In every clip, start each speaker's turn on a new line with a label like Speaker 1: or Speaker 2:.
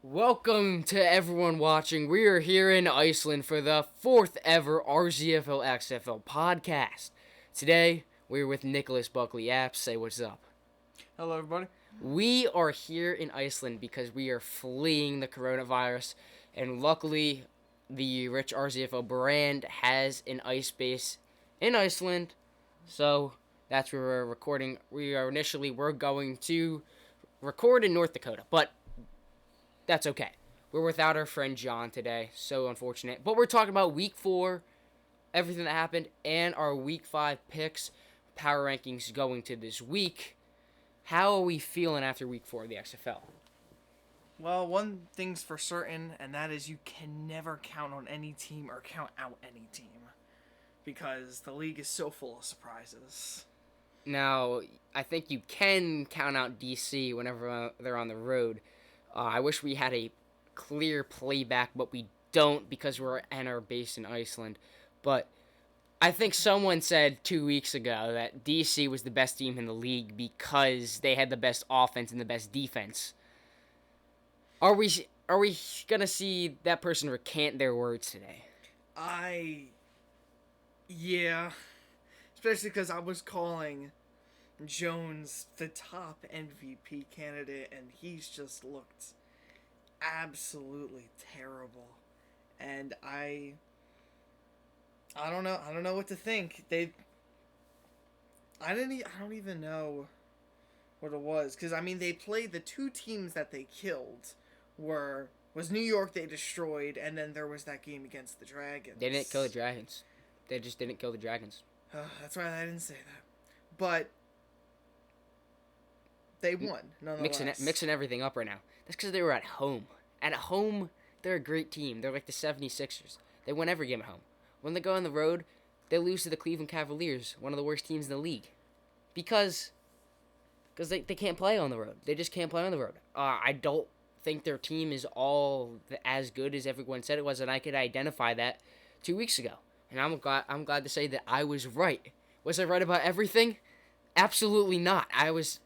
Speaker 1: Welcome to everyone watching. We are here in Iceland for the 4th ever RZFL XFL podcast. Today, we're with Nicholas Buckley Apps. Say what's up.
Speaker 2: Hello, everybody.
Speaker 1: We are here in Iceland because we are fleeing the coronavirus, and luckily, the rich RZFL brand has an ice base in Iceland, so that's where we're recording. We're going to record in North Dakota, but that's okay. We're without our friend John today, so unfortunate. But we're talking about week 4, everything that happened, and our week 5 picks, power rankings going to this week. How are we feeling after week 4 of the XFL?
Speaker 2: Well, one thing's for certain, and that is you can never count on any team or count out any team. Because the league is so full of surprises.
Speaker 1: Now, I think you can count out DC whenever they're on the road. I wish we had a clear playback, but we don't because we're at our base in Iceland. But I think someone said 2 weeks ago that DC was the best team in the league because they had the best offense and the best defense. Are we gonna see that person recant their words today?
Speaker 2: Yeah. Especially because I was calling Jones the top MVP candidate, and he's just looked absolutely terrible. And I don't know. I don't know what to think. I don't even know what it was, because they played the two teams that they killed was New York. They destroyed, and then there was that game against the Dragons.
Speaker 1: They didn't kill the Dragons. They just didn't kill the Dragons.
Speaker 2: That's right. I didn't say that, but they won nonetheless.
Speaker 1: Mixing everything up right now. That's because they were at home. At home, they're a great team. They're like the 76ers. They win every game at home. When they go on the road, they lose to the Cleveland Cavaliers, one of the worst teams in the league, because they can't play on the road. They just can't play on the road. I don't think their team is all as good as everyone said it was, and I could identify that 2 weeks ago. And I'm glad to say that I was right. Was I right about everything? Absolutely not. I was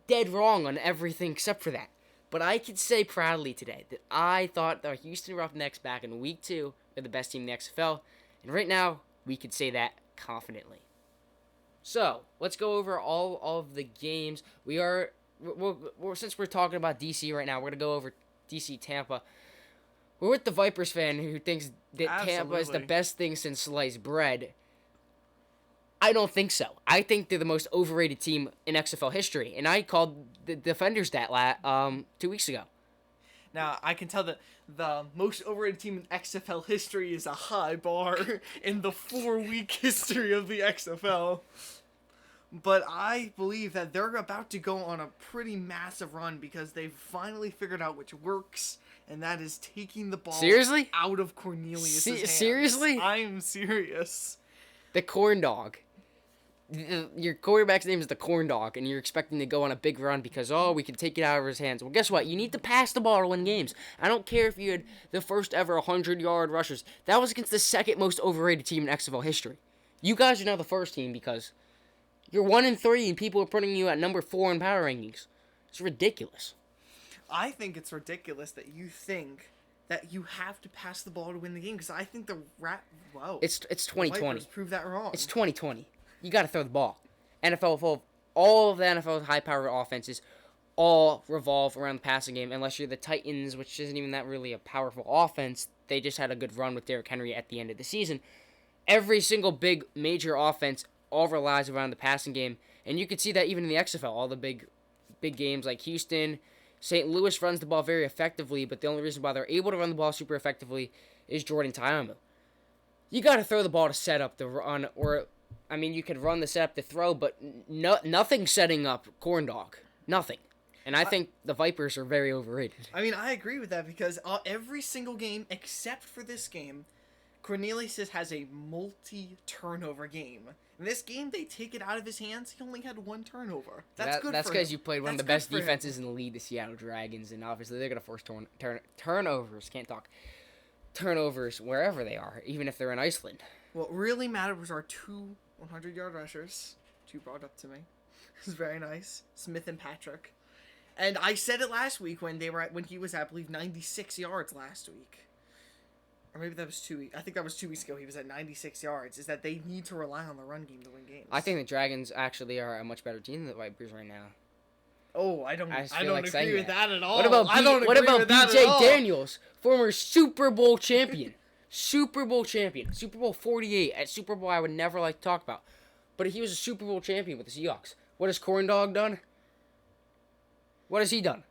Speaker 1: dead wrong on everything except for that. But I can say proudly today that I thought the Houston Roughnecks back in week 2 were the best team in the XFL, and right now we could say that confidently. So let's go over all of the games. Since we're talking about DC right now, we're gonna go over DC Tampa. We're with the Vipers fan who thinks that Tampa is the best thing since sliced bread. I don't think so. I think they're the most overrated team in XFL history, and I called the Defenders that 2 weeks ago.
Speaker 2: Now, I can tell that the most overrated team in XFL history is a high bar in the 4-week history of the XFL. But I believe that they're about to go on a pretty massive run because they've finally figured out which works, and that is taking the ball out of Cornelius' hands.
Speaker 1: Seriously?
Speaker 2: I'm serious.
Speaker 1: The corn dog. Your quarterback's name is the corn dog, and you're expecting to go on a big run because, we can take it out of his hands. Well, guess what? You need to pass the ball to win games. I don't care if you had the first ever 100-yard rushers. That was against the second most overrated team in XFL history. You guys are now the first team because you're 1-3 and people are putting you at number 4 in power rankings. It's ridiculous.
Speaker 2: I think it's ridiculous that you think that you have to pass the ball to win the game, because I think
Speaker 1: It's 2020.
Speaker 2: The Vipers proved that wrong.
Speaker 1: It's 2020. You got to throw the ball. NFL, all of the NFL's high-powered offenses all revolve around the passing game, unless you're the Titans, which isn't even that really a powerful offense. They just had a good run with Derrick Henry at the end of the season. Every single big major offense all relies around the passing game, and you could see that even in the XFL. All the big games like Houston, St. Louis runs the ball very effectively, but the only reason why they're able to run the ball super effectively is Jordan Ta'amu. You got to throw the ball to set up the run, you could run the setup to throw, but nothing setting up corn dog. Nothing. And I think the Vipers are very overrated.
Speaker 2: I agree with that because every single game, except for this game, Cornelius has a multi-turnover game. In this game, they take it out of his hands. He only had 1 turnover. That's good for him.
Speaker 1: That's because you played one of the best defenses in the league, the Seattle Dragons, and obviously they're going to force turnovers. Can't talk. Turnovers wherever they are, even if they're in Iceland.
Speaker 2: What really matters are 2 100-yard rushers. 2 brought up to me. It was very nice. Smith and Patrick. And I said it last week when he was at, I believe, 96 yards last week. Or maybe that was 2 weeks. I think that was 2 weeks ago. He was at 96 yards. Is that they need to rely on the run game to win games.
Speaker 1: I think the Dragons actually are a much better team than the Vipers right now.
Speaker 2: Oh, I don't
Speaker 1: I
Speaker 2: agree with that at all.
Speaker 1: What about BJ
Speaker 2: Daniels,
Speaker 1: Daniels, former Super Bowl champion? Super Bowl 48 at Super Bowl I would never like to talk about. But he was a Super Bowl champion with the Seahawks. What has Corn Dog done? What has he done?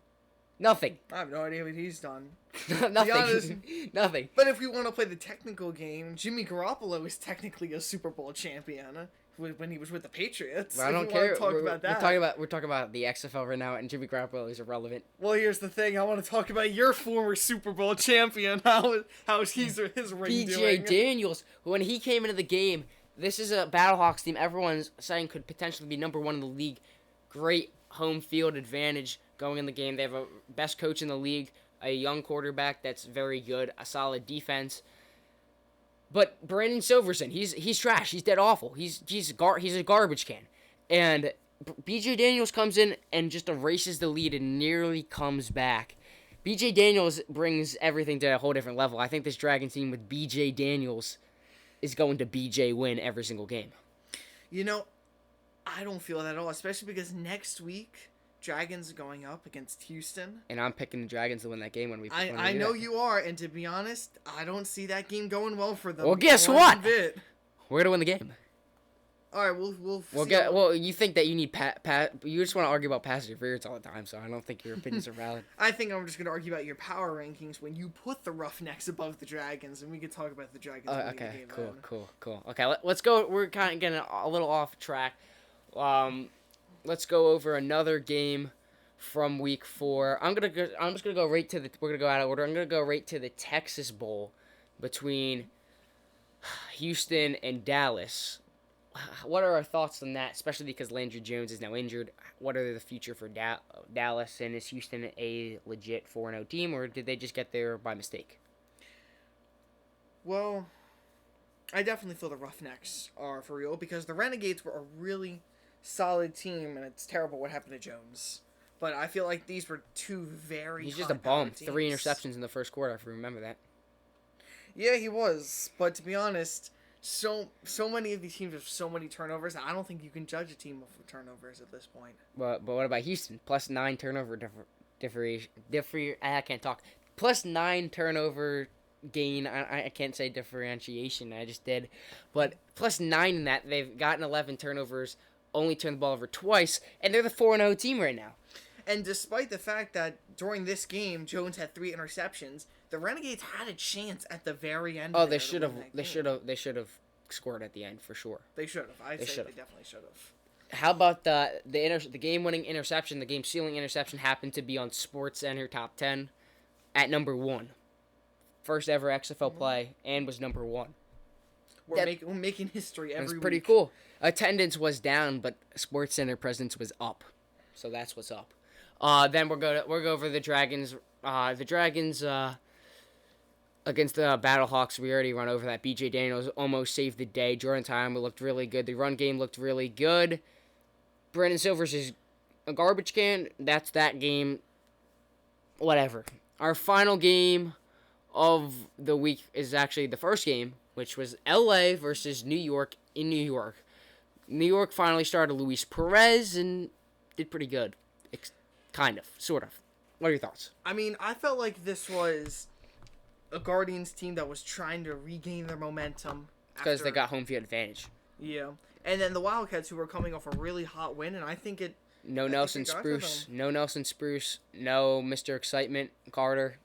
Speaker 1: Nothing.
Speaker 2: I have no idea what he's done.
Speaker 1: Nothing.
Speaker 2: Honest,
Speaker 1: Nothing.
Speaker 2: But if we want to play the technical game, Jimmy Garoppolo is technically a Super Bowl champion when he was with the Patriots.
Speaker 1: Well, I don't care.
Speaker 2: Talk about that.
Speaker 1: We're talking about the XFL right now, and Jimmy Garoppolo is irrelevant.
Speaker 2: Well, here's the thing. I want to talk about your former Super Bowl champion. How's his ring doing?
Speaker 1: BJ Daniels, when he came into the game, this is a Battlehawks team everyone's saying could potentially be number 1 in the league. Great home field advantage going in the game. They have a best coach in the league, a young quarterback that's very good, a solid defense. But Brandon Silverson, he's trash. He's dead awful. He's a garbage can. And BJ Daniels comes in and just erases the lead and nearly comes back. BJ Daniels brings everything to a whole different level. I think this Dragon team with BJ Daniels is going to BJ win every single game.
Speaker 2: You know, I don't feel that at all, especially because next week Dragons are going up against Houston.
Speaker 1: And I'm picking the Dragons to win that game when we
Speaker 2: I know you are, and to be honest, I don't see that game going well for them.
Speaker 1: Well, guess what? We're going to win the game.
Speaker 2: All right, we'll
Speaker 1: well, you think that you need you just want to argue about pass interference all the time, so I don't think your opinions are valid.
Speaker 2: I think I'm just going to argue about your power rankings when you put the Roughnecks above the Dragons, and we can talk about the Dragons winning the game.
Speaker 1: Cool. Okay, let's go. We're kind of getting a little off track. Let's go over another game from week 4. I'm just gonna go right to the. We're gonna go out of order. I'm gonna go right to the Texas Bowl between Houston and Dallas. What are our thoughts on that, especially because Landry Jones is now injured? What are the future for Dallas, and is Houston a legit 4-0 team, or did they just get there by mistake?
Speaker 2: Well, I definitely feel the Roughnecks are for real because the Renegades were a really solid team, and it's terrible what happened to Jones. But I feel like these were two very
Speaker 1: He's just a bum. 3 interceptions in the first quarter, if you remember that.
Speaker 2: Yeah, he was. But to be honest, so many of these teams have so many turnovers, I don't think you can judge a team off of turnovers at this point.
Speaker 1: But what about Houston? Plus 9 turnover I can't talk. Plus 9 turnover gain. I can't say differentiation. I just did. But plus 9 in that. They've gotten 11 turnovers, only turned the ball over twice, and they're the 4-0 team right now.
Speaker 2: And despite the fact that during this game, Jones had 3 interceptions, the Renegades had a chance at the very end.
Speaker 1: Oh, they should have scored at the end for sure.
Speaker 2: They should have. They definitely should have.
Speaker 1: How about the game-winning interception, the game-sealing interception happened to be on SportsCenter Top 10 at number 1. First ever XFL play, and was number 1.
Speaker 2: We're making history every week.
Speaker 1: It was pretty cool. Attendance was down, but SportsCenter presence was up. So that's what's up. Then we'll go over the Dragons. The Dragons against the Battlehawks. We already run over that. BJ Daniels almost saved the day. Jordan Time looked really good. The run game looked really good. Brandon Silvers is a garbage can. That's that game. Whatever. Our final game of the week is actually the first game, which was LA versus New York in New York. New York finally started Luis Perez and did pretty good. Kind of. Sort of. What are your thoughts?
Speaker 2: I mean, I felt like this was a Guardians team that was trying to regain their momentum.
Speaker 1: Because they got home field advantage.
Speaker 2: Yeah. And then the Wildcats, who were coming off a really hot win, and I think it...
Speaker 1: No Nelson Spruce. No Mr. Excitement Carter.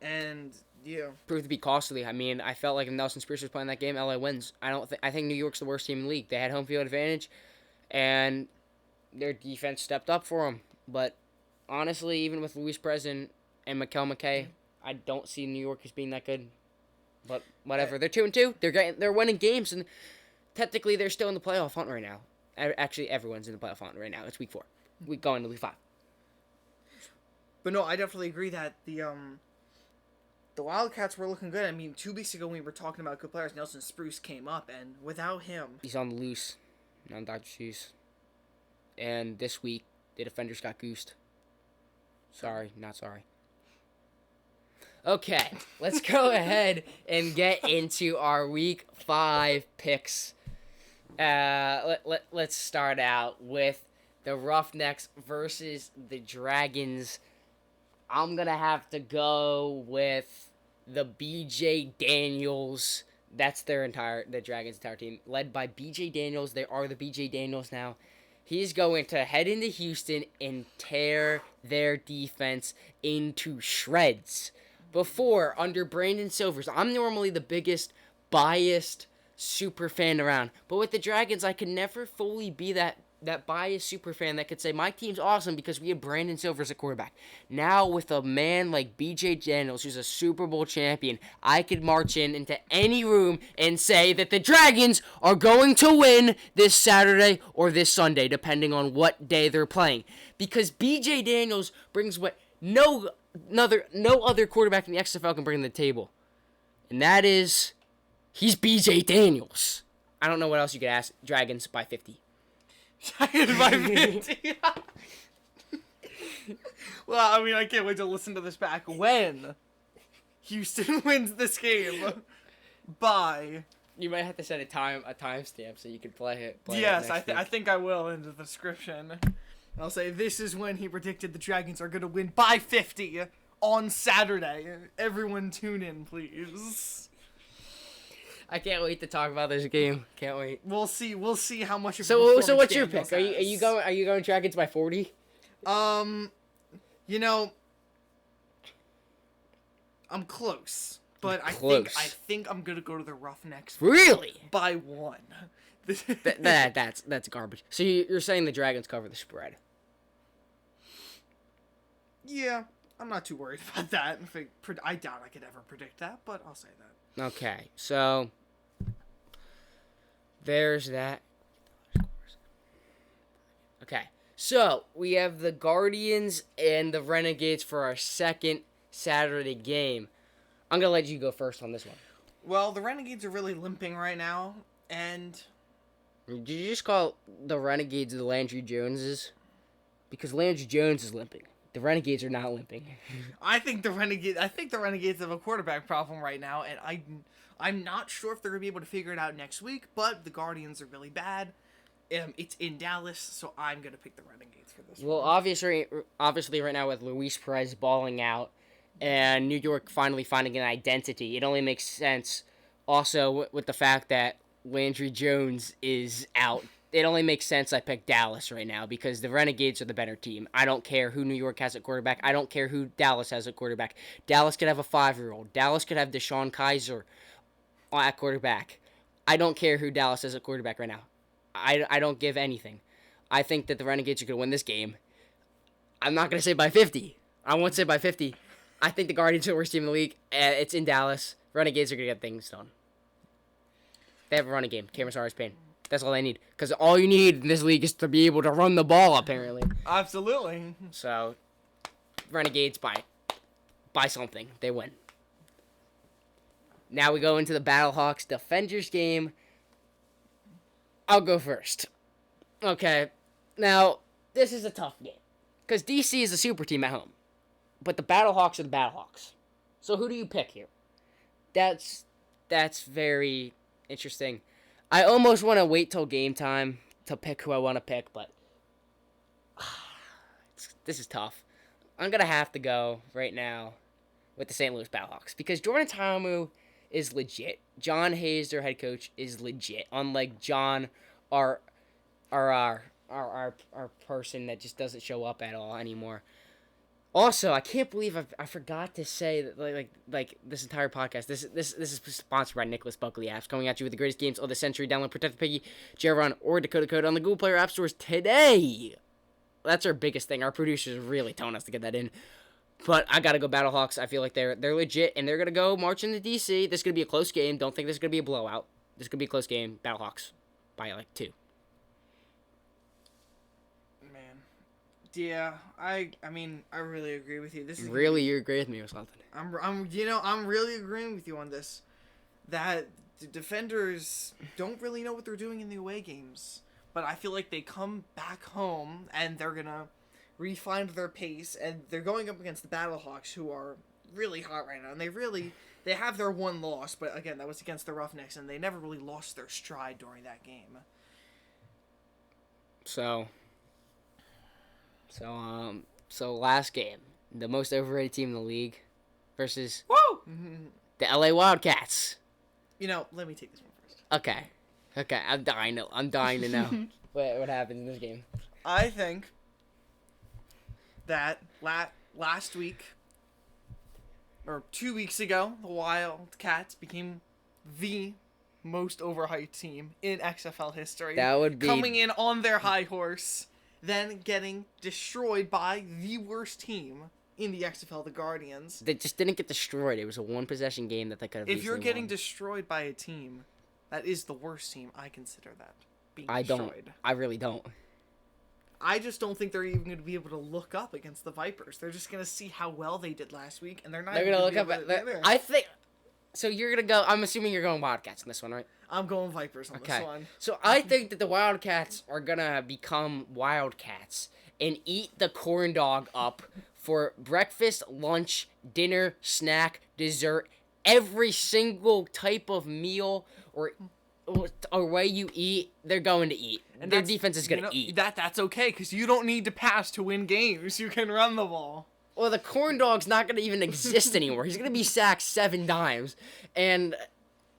Speaker 2: And, yeah.
Speaker 1: Proved to be costly. I mean, I felt like if Nelson Spruce was playing that game, LA wins. I think New York's the worst team in the league. They had home field advantage, and their defense stepped up for them. But honestly, even with Luis Perez and Mikel McKay, I don't see New York as being that good. But whatever. They're 2-2. They're winning games, and technically they're still in the playoff hunt right now. Actually, everyone's in the playoff hunt right now. It's week 4. We go into week 5.
Speaker 2: But no, I definitely agree that the Wildcats were looking good. I mean, 2 weeks ago when we were talking about good players, Nelson Spruce came up, and without him...
Speaker 1: He's on the loose. On Dr. Shoes. And this week, the defenders got goosed. Sorry, not sorry. Okay, let's go ahead and get into our Week 5 picks. Let's start out with the Roughnecks versus the Dragons. I'm going to have to go with the BJ Daniels. That's the Dragons' entire team, led by BJ Daniels. They are the BJ Daniels now. He's going to head into Houston and tear their defense into shreds. Before, under Brandon Silvers, I'm normally the biggest biased super fan around. But with the Dragons, I could never fully be that biased super fan that could say, my team's awesome because we have Brandon Silvers at quarterback. Now, with a man like BJ Daniels, who's a Super Bowl champion, I could march into any room and say that the Dragons are going to win this Saturday or this Sunday, depending on what day they're playing. Because BJ Daniels brings what no other quarterback in the XFL can bring to the table. And that is, he's BJ Daniels. I don't know what else you could ask. Dragons by 50.
Speaker 2: Dragons by 50. Well, I mean, I can't wait to listen to this back when Houston wins this game by...
Speaker 1: You might have to set a timestamp so you can play it.
Speaker 2: Yes, I think I will in the description. I'll say this is when he predicted the Dragons are going to win by 50 on Saturday. Everyone tune in, please.
Speaker 1: I can't wait to talk about this game. Can't wait.
Speaker 2: We'll see how much of
Speaker 1: So what's your pick? Are you going Dragons by 40?
Speaker 2: You know, I'm close, but I think I'm going to go to the Roughnecks.
Speaker 1: Really?
Speaker 2: By 1.
Speaker 1: That's garbage. So you're saying the Dragons cover the spread?
Speaker 2: Yeah, I'm not too worried about that. I doubt I could ever predict that, but I'll say that.
Speaker 1: Okay, so there's that. Okay, so we have the Guardians and the Renegades for our second Saturday game. I'm going to let you go first on this one.
Speaker 2: Well, the Renegades are really limping right now, and...
Speaker 1: Did you just call the Renegades the Landry Joneses? Because Landry Jones is limping. The Renegades are not limping.
Speaker 2: I think the Renegades have a quarterback problem right now, and I'm not sure if they're going to be able to figure it out next week, but the Guardians are really bad. It's in Dallas, so I'm going to pick the Renegades for this
Speaker 1: one. Well, obviously right now with Luis Perez balling out and New York finally finding an identity, it only makes sense also with the fact that Landry Jones is out. It only makes sense I pick Dallas right now because the Renegades are the better team. I don't care who New York has at quarterback. I don't care who Dallas has at quarterback. Dallas could have a 5-year-old. Dallas could have Deshaun Kaiser at quarterback. I don't care who Dallas has at quarterback right now. I don't give anything. I think that the Renegades are going to win this game. I'm not going to say by 50. I won't say by 50. I think the Guardians are the worst team in the league. It's in Dallas. Renegades are going to get things done. They have a running game. Cameron Sarris-Payne. That's all they need. Because all you need in this league is to be able to run the ball, apparently.
Speaker 2: Absolutely.
Speaker 1: So, Renegades by something. They win. Now we go into the Battlehawks Defenders game. I'll go first. Okay. Now, this is a tough game. Because DC is a super team at home. But the Battlehawks are the Battlehawks. So who do you pick here? That's very interesting. I almost want to wait till game time to pick who I want to pick, but this is tough. I'm going to have to go right now with the St. Louis Battlehawks because Jordan Ta'amu is legit. John Hayes, their head coach, is legit. Unlike John, our person that just doesn't show up at all anymore. Also, I can't believe I forgot to say that like this entire podcast. This is sponsored by Nicholas Buckley apps, coming at you with the greatest games of the century. Download Protect the Piggy, Jaron, or Dakota Code on the Google Play or App Stores today. That's our biggest thing. Our producers really telling us to get that in. But I gotta go Battlehawks. I feel like they're legit and they're gonna go march into DC. This is gonna be a close game. Don't think this is gonna be a blowout. This could be a close game. Battlehawks by like 2.
Speaker 2: Yeah, I mean, I really agree with you. This is
Speaker 1: really you agree with me or something.
Speaker 2: I'm really agreeing with you on this. That the defenders don't really know what they're doing in the away games, but I feel like they come back home and they're gonna refined their pace, and they're going up against the Battlehawks, who are really hot right now, and they have their one loss, but again, that was against the Roughnecks, and they never really lost their stride during that game.
Speaker 1: So last game, the most overrated team in the league versus
Speaker 2: Woo!
Speaker 1: the LA Wildcats.
Speaker 2: Let me take this one first.
Speaker 1: Okay, I'm dying to know what happened in this game.
Speaker 2: I think that last week, or 2 weeks ago, the Wildcats became the most overhyped team in XFL history.
Speaker 1: That would be
Speaker 2: coming in on their high horse, then getting destroyed by the worst team in the XFL, the Guardians.
Speaker 1: They just didn't get destroyed. It was a one-possession game that they could have.
Speaker 2: If you're getting
Speaker 1: won.
Speaker 2: destroyed by a team that is the worst team, I consider that being
Speaker 1: I
Speaker 2: destroyed.
Speaker 1: I really don't.
Speaker 2: I just don't think they're even going to be able to look up against the Vipers. They're just going to see how well they did last week, and they're not.
Speaker 1: They're
Speaker 2: going
Speaker 1: gonna
Speaker 2: to
Speaker 1: look up at. I think. So you're gonna go. I'm assuming you're going Wildcats in this one, right?
Speaker 2: I'm going Vipers on this one.
Speaker 1: So I think that the Wildcats are gonna become Wildcats and eat the corn dog up for breakfast, lunch, dinner, snack, dessert, every single type of meal or way you eat, they're going to eat. And their defense is gonna eat.
Speaker 2: That's okay, because you don't need to pass to win games. You can run the ball.
Speaker 1: Well, the corn dog's not going to even exist anymore. He's going to be sacked 7 times. And,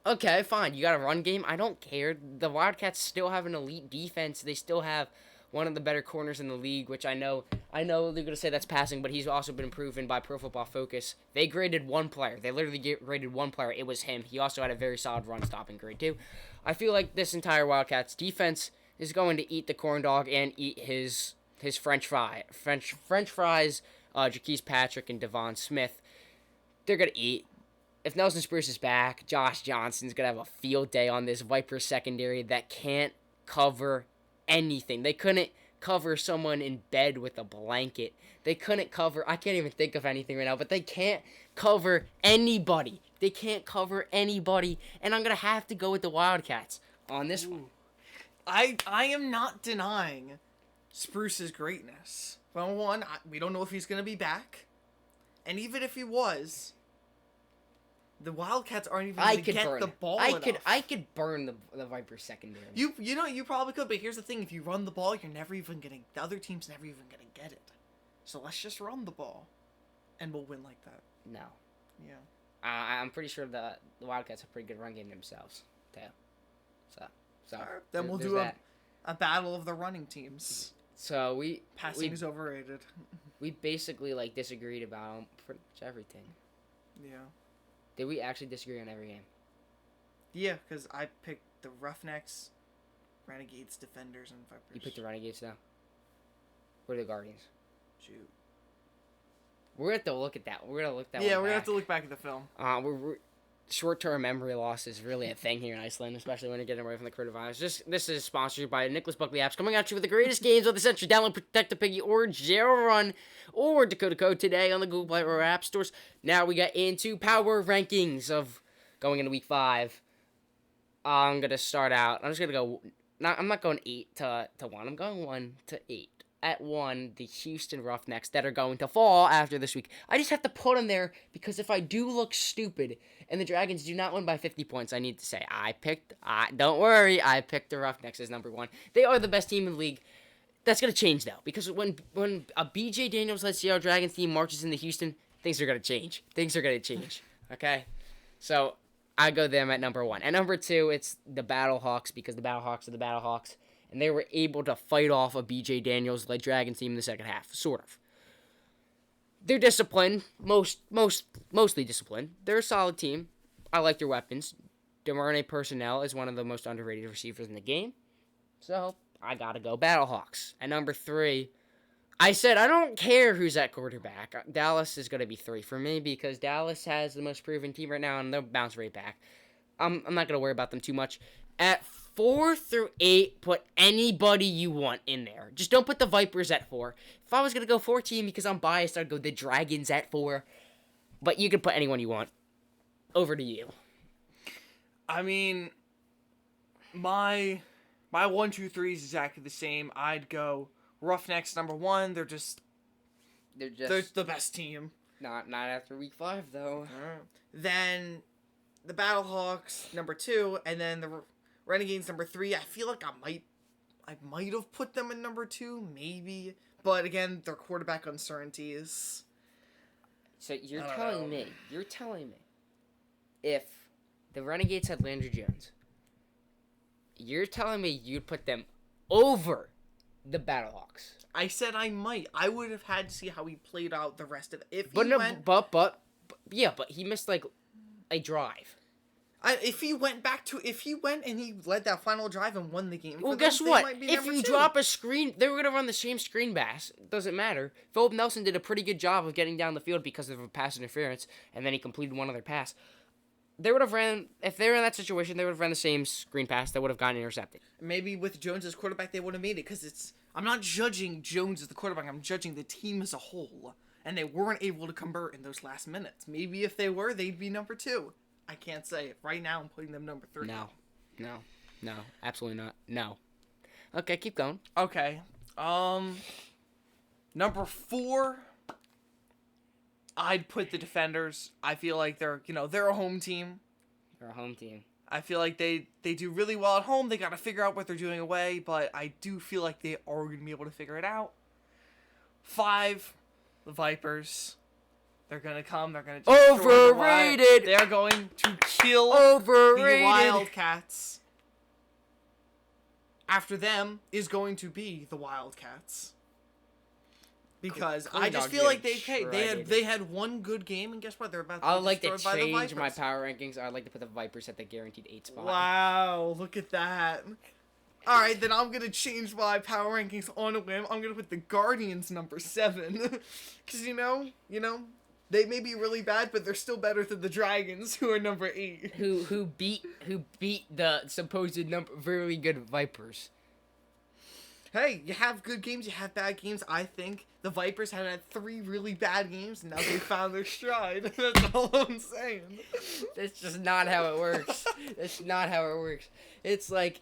Speaker 1: okay, fine. You got a run game. I don't care. The Wildcats still have an elite defense. They still have one of the better corners in the league, which I know they're going to say that's passing, but he's also been proven by Pro Football Focus. They graded one player. They literally graded one player. It was him. He also had a very solid run-stopping grade, too. I feel like this entire Wildcats defense is going to eat the corn dog and eat his French fries, Jaquise Patrick and Devon Smith. They're going to eat. If Nelson Spruce is back, Josh Johnson's going to have a field day on this Viper secondary that can't cover anything. They couldn't cover someone in bed with a blanket. They couldn't cover, I can't even think of anything right now, but they can't cover anybody. They can't cover anybody, and I'm going to have to go with the Wildcats on this one.
Speaker 2: I am not denying Spruce's greatness. Well, one, we don't know if he's going to be back. And even if he was, the Wildcats aren't even going to get the ball enough.
Speaker 1: I could burn the Viper secondary.
Speaker 2: You probably could, but here's the thing. If you run the ball, the other team's never even going to get it. So let's just run the ball, and we'll win like that.
Speaker 1: No.
Speaker 2: Yeah.
Speaker 1: I'm pretty sure the Wildcats have a pretty good run game themselves, too. So
Speaker 2: right, then we'll do a battle of the running teams.
Speaker 1: So
Speaker 2: passing is overrated.
Speaker 1: We basically disagreed about pretty much everything.
Speaker 2: Yeah.
Speaker 1: Did we actually disagree on every game?
Speaker 2: Yeah, because I picked the Roughnecks, Renegades, Defenders, and Vipers.
Speaker 1: You picked the Renegades though. What are the Guardians?
Speaker 2: Shoot.
Speaker 1: We're gonna have to look at that. We're gonna look that.
Speaker 2: Yeah, we're gonna have to look back at the film.
Speaker 1: We're short-term memory loss is really a thing here in Iceland, especially when you're getting away from the coronavirus. This is sponsored by Nicholas Buckley Apps, coming at you with the greatest games of the century. Download Protect the Piggy or Zero Run or Dakota Code today on the Google Play or App Stores. Now we get into power rankings of going into Week 5. I'm going to start out. I'm just going to go... I'm not going 8 to 1. I'm going 1 to 8. At 1, the Houston Roughnecks that are going to fall after this week. I just have to put them there because if I do look stupid and the Dragons do not win by 50 points, I need to say, don't worry, I picked the Roughnecks as number 1. They are the best team in the league. That's going to change, though, because when a BJ Daniels-led Seattle Dragons team marches into Houston, things are going to change. Okay? So, I go them at number 1. At number 2, it's the Battlehawks, because the Battlehawks are the Battlehawks. And they were able to fight off a BJ Daniels-led Dragons team in the second half, sort of. They're disciplined, mostly disciplined. They're a solid team. I like their weapons. DeMarne Personnel is one of the most underrated receivers in the game. So, I gotta go Battlehawks. At number 3, I said I don't care who's at quarterback. Dallas is gonna be 3 for me because Dallas has the most proven team right now and they'll bounce right back. I'm not gonna worry about them too much. At 4 through 8, put anybody you want in there. Just don't put the Vipers at 4. If I was going to go 14 because I'm biased, I'd go the Dragons at 4. But you can put anyone you want. Over to you.
Speaker 2: I mean, my 1, 2, 3 is exactly the same. I'd go Roughnecks number 1. They're just
Speaker 1: They're
Speaker 2: They're the best team.
Speaker 1: not after week 5 though.
Speaker 2: Then the Battlehawks number 2, and then the Renegades number 3. I feel like I might have put them in number 2, maybe. But again, their quarterback uncertainties.
Speaker 1: So you're telling me if the Renegades had Landry Jones, you're telling me you'd put them over the Battlehawks?
Speaker 2: I said I might. I would have had to see how he played out the rest of it.
Speaker 1: But he missed like a drive.
Speaker 2: If he went and he led that final drive and won the game.
Speaker 1: Well, guess what? If you drop a screen, they were gonna run the same screen pass. Doesn't matter. Philip Nelson did a pretty good job of getting down the field because of a pass interference, and then he completed one other pass. They would have ran, if they were in that situation, they would have ran the same screen pass that would have gotten intercepted.
Speaker 2: Maybe with Jones as quarterback, they would have made it, because I'm not judging Jones as the quarterback, I'm judging the team as a whole, and they weren't able to convert in those last minutes. Maybe if they were, they'd be number 2. I can't say it. Right now, I'm putting them number 3.
Speaker 1: No, absolutely not. No. Okay, keep going.
Speaker 2: Okay. Number 4, I'd put the Defenders. I feel like they're a home team.
Speaker 1: They're a home team.
Speaker 2: I feel like they do really well at home. They got to figure out what they're doing away, but I do feel like they are going to be able to figure it out. 5, the Vipers. They're going to come. They're going to
Speaker 1: overrated.
Speaker 2: They are going to kill
Speaker 1: overrated
Speaker 2: the Wildcats. After them is going to be the Wildcats. Because I just feel like they had one good game, and guess what? They're about to
Speaker 1: I'd like to
Speaker 2: destroyed by the
Speaker 1: change my
Speaker 2: Vipers.
Speaker 1: power rankings. I'd like to put the Vipers at the guaranteed 8 spot.
Speaker 2: Wow, look at that. All right, then I'm going to change my power rankings on a whim. I'm going to put the Guardians number 7. Because, you know, they may be really bad, but they're still better than the Dragons, who are number 8.
Speaker 1: Who beat the supposed very good Vipers.
Speaker 2: Hey, you have good games, you have bad games. I think the Vipers had 3 really bad games, and now they found their stride. That's all I'm saying.
Speaker 1: That's just not how it works. That's not how it works. It's like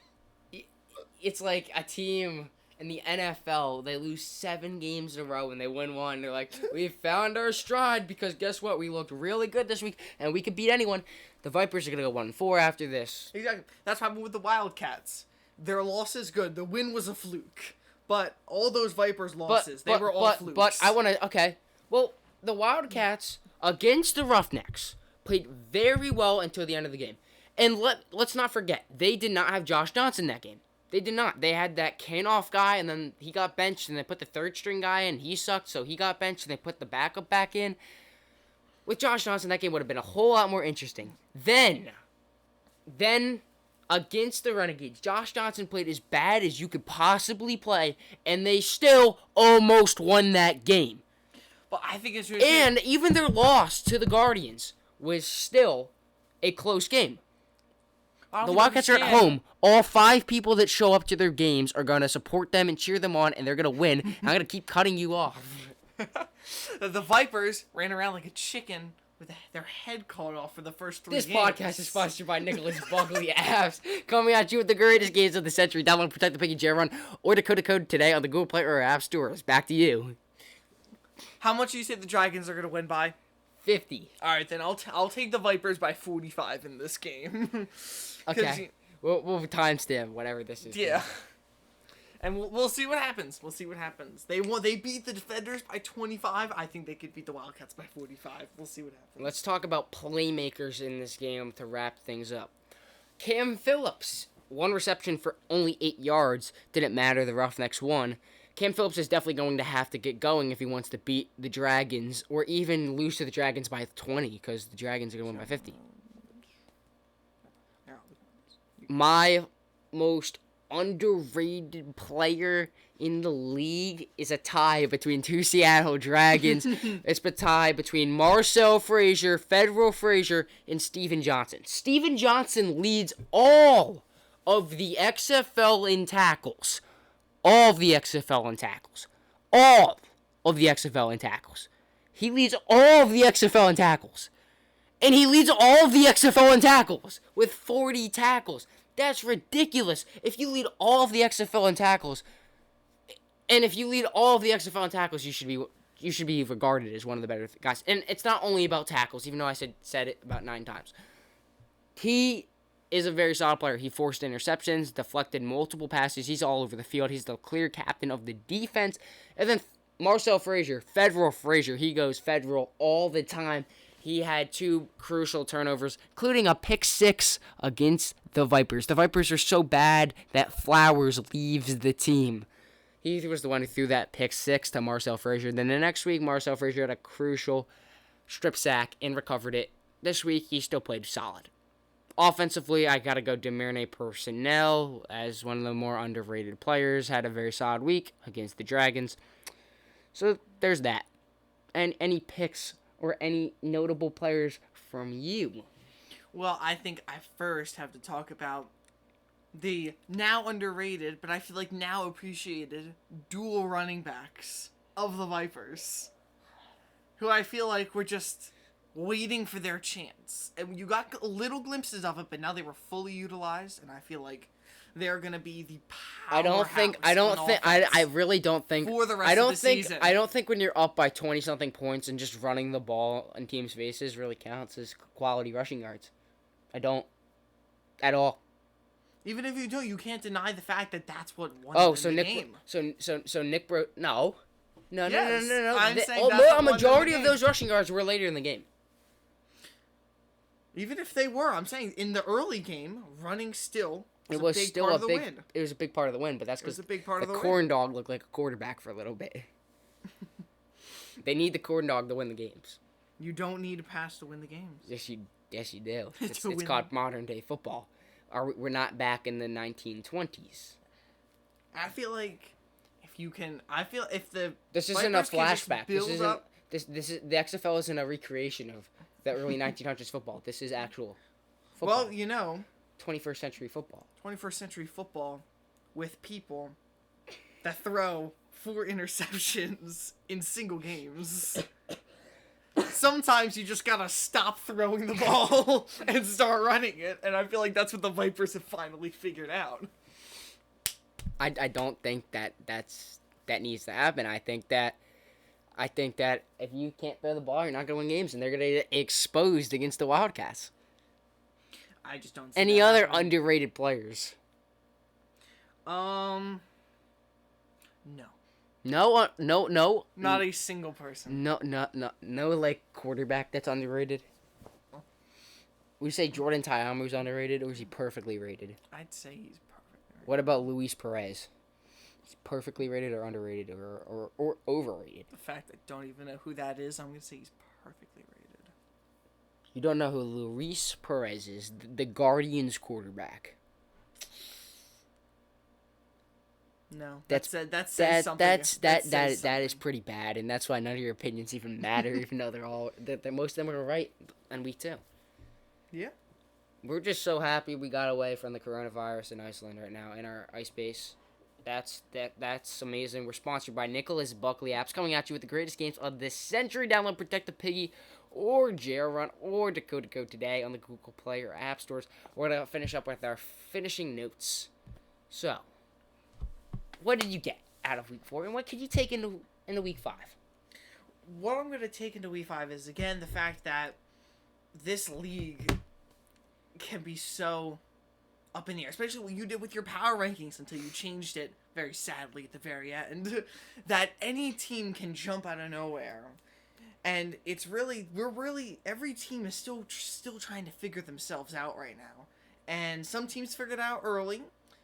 Speaker 1: a team in the NFL. They lose 7 games in a row and they win 1. They're like, we found our stride because guess what? We looked really good this week and we could beat anyone. The Vipers are gonna go 1-4 after this.
Speaker 2: Exactly. That's what happened with the Wildcats. Their loss is good. The win was a fluke. But all those Vipers losses, they were all flukes.
Speaker 1: But I want to... Okay. Well, the Wildcats, against the Roughnecks, played very well until the end of the game. And let's not forget, they did not have Josh Johnson that game. They did not. They had that Kanoff guy, and then he got benched, and they put the third-string guy in. He sucked, so he got benched, and they put the backup back in. With Josh Johnson, that game would have been a whole lot more interesting. Then... Against the Renegades, Josh Johnson played as bad as you could possibly play, and they still almost won that game.
Speaker 2: But I think it's
Speaker 1: really and even their loss to the Guardians was still a close game. The Wildcats are at home. All 5 people that show up to their games are going to support them and cheer them on, and they're going to win. I'm going to keep cutting you off.
Speaker 2: The Vipers ran around like a chicken with their head cut off for the first 3 games.
Speaker 1: This podcast is sponsored by Nicholas Buckley Apps, coming at you with the greatest games of the century. Download Protect the Piggy J-Run or Dakota Code today on the Google Play or App Stores. Back to you.
Speaker 2: How much do you say the Dragons are going to win by?
Speaker 1: 50.
Speaker 2: All right, then I'll take the Vipers by 45 in this game.
Speaker 1: Okay. We'll timestamp whatever this is.
Speaker 2: Yeah. And we'll see what happens. They beat the Defenders by 25. I think they could beat the Wildcats by 45. We'll see what happens.
Speaker 1: Let's talk about playmakers in this game to wrap things up. Cam Phillips, 1 reception for only 8 yards. Didn't matter. The Roughnecks won. Cam Phillips is definitely going to have to get going if he wants to beat the Dragons or even lose to the Dragons by 20 because the Dragons are going to win by 50. My most underrated player in the league is a tie between 2 Seattle Dragons. It's a tie between Marcel Frazier, Federal Frazier, and Steven Johnson. Steven Johnson leads all of the XFL in tackles. All of the XFL in tackles. All of the XFL in tackles. He leads all of the XFL in tackles. And he leads all of the XFL in tackles with 40 tackles. That's ridiculous. If you lead all of the XFL in tackles, and if you lead all of the XFL in tackles, you should be you should be regarded as one of the better guys. And it's not only about tackles, even though I said it about 9 times. He is a very solid player. He forced interceptions, deflected multiple passes. He's all over the field. He's the clear captain of the defense. And then Marcel Frazier, Federal Frazier, he goes federal all the time. He had 2 crucial turnovers, including a pick 6 against the Vipers. The Vipers are so bad that Flowers leaves the team. He was the one who threw that pick 6 to Marcel Frazier. Then the next week, Marcel Frazier had a crucial strip sack and recovered it. This week, he still played solid. Offensively, I got to go Demirne Personnel as one of the more underrated players. Had a very solid week against the Dragons. So there's that. And any picks or any notable players from you?
Speaker 2: Well, I think I first have to talk about the now underrated, but I feel like now appreciated, dual running backs of the Vipers, who I feel like were just waiting for their chance. And you got little glimpses of it, but now they were fully utilized, and I feel like they're gonna be the powerhouse.
Speaker 1: I really don't think
Speaker 2: for the rest of the season.
Speaker 1: I don't think when you're up by 20 something points and just running the ball in teams' faces really counts as quality rushing yards. I don't at all.
Speaker 2: Even if you do, you can't deny the fact that that's what won the game.
Speaker 1: So Nick Bro No. No.
Speaker 2: I'm saying a
Speaker 1: majority of those rushing yards were later in the game.
Speaker 2: Even if they were, I'm saying in the early game, running still
Speaker 1: It
Speaker 2: was a big part of the win.
Speaker 1: It was a big part of the win, but that's because
Speaker 2: the
Speaker 1: corn dog looked like a quarterback for a little bit. They need the corn dog to win the games.
Speaker 2: You don't need a pass to win the games.
Speaker 1: Yes, you do. It's called modern day football. We're not back in the 1920s.
Speaker 2: I feel like if the
Speaker 1: this isn't a flashback.
Speaker 2: This
Speaker 1: is the XFL isn't a recreation of the early 1900s football. This is actual football.
Speaker 2: Well,
Speaker 1: 21st century football.
Speaker 2: 21st century football with people that throw 4 interceptions in single games. Sometimes you just gotta stop throwing the ball and start running it, and I feel like that's what the Vipers have finally figured out.
Speaker 1: I don't think that needs to happen. I think that if you can't throw the ball, you're not gonna win games, and they're gonna get exposed against the Wildcats.
Speaker 2: I just don't see
Speaker 1: any other underrated players.
Speaker 2: No.
Speaker 1: No.
Speaker 2: Not a single person.
Speaker 1: No, like, quarterback that's underrated. Would you say Jordan Tyamu's underrated, or is he perfectly rated?
Speaker 2: I'd say he's perfectly rated.
Speaker 1: What about Luis Perez? Is he perfectly rated or underrated or overrated?
Speaker 2: The fact I don't even know who that is, I'm going to say he's perfectly rated.
Speaker 1: You don't know who Luis Perez is, the Guardians quarterback.
Speaker 2: No,
Speaker 1: that is pretty bad, and that's why none of your opinions even matter, even though most of them are right on week 2.
Speaker 2: Yeah,
Speaker 1: we're just so happy we got away from the coronavirus in Iceland right now in our ice base. That's amazing. We're sponsored by Nicholas Buckley apps, coming at you with the greatest games of this century. Download Protect the Piggy or JR Run or Dakota Code today on the Google Play or App Stores. We're gonna finish up with our finishing notes. So, what did you get out of week 4, and what could you take into week 5?
Speaker 2: What I'm going to take into week 5 is, again, the fact that this league can be so up in the air, especially what you did with your power rankings until you changed it very sadly at the very end, that any team can jump out of nowhere. And every team is still trying to figure themselves out right now. And some teams figured it out early.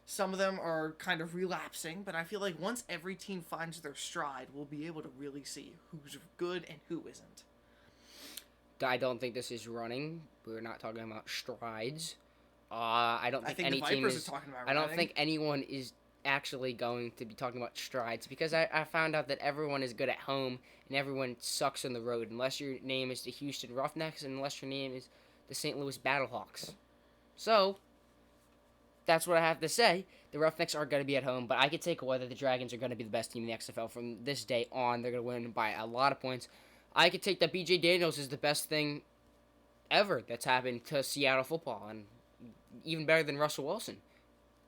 Speaker 2: Some of them are kind of relapsing, but I feel like once every team finds their stride, we'll be able to really see who's good and who isn't.
Speaker 1: I don't think this is running. We're not talking about strides. I don't think any team is talking about running. I don't think anyone is actually going to be talking about strides, because I found out that everyone is good at home and everyone sucks on the road, unless your name is the Houston Roughnecks and unless your name is the St. Louis Battlehawks. So, that's what I have to say. The Roughnecks are going to be at home, but I could take away that the Dragons are going to be the best team in the XFL from this day on. They're going to win by a lot of points. I could take that BJ Daniels is the best thing ever that's happened to Seattle football, and even better than Russell Wilson.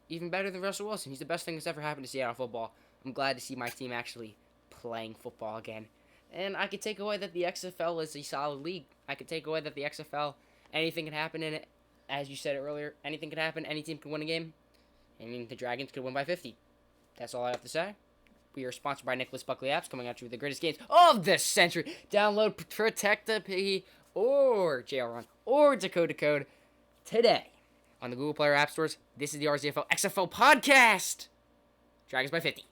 Speaker 1: Even better than Russell Wilson. He's the best thing that's ever happened to Seattle football. I'm glad to see my team actually playing football again. And I could take away that the XFL is a solid league. I could take away that the XFL, anything can happen in it. As you said earlier, anything can happen. Any team can win a game. I mean, the Dragons could win by 50. That's all I have to say. We are sponsored by Nicholas Buckley Apps, coming at you with the greatest games of the century. Download Protect the Piggy or Jail Run or Dakota Code today on the Google Play or App Stores. This is the RZFL XFL podcast. Dragons by 50.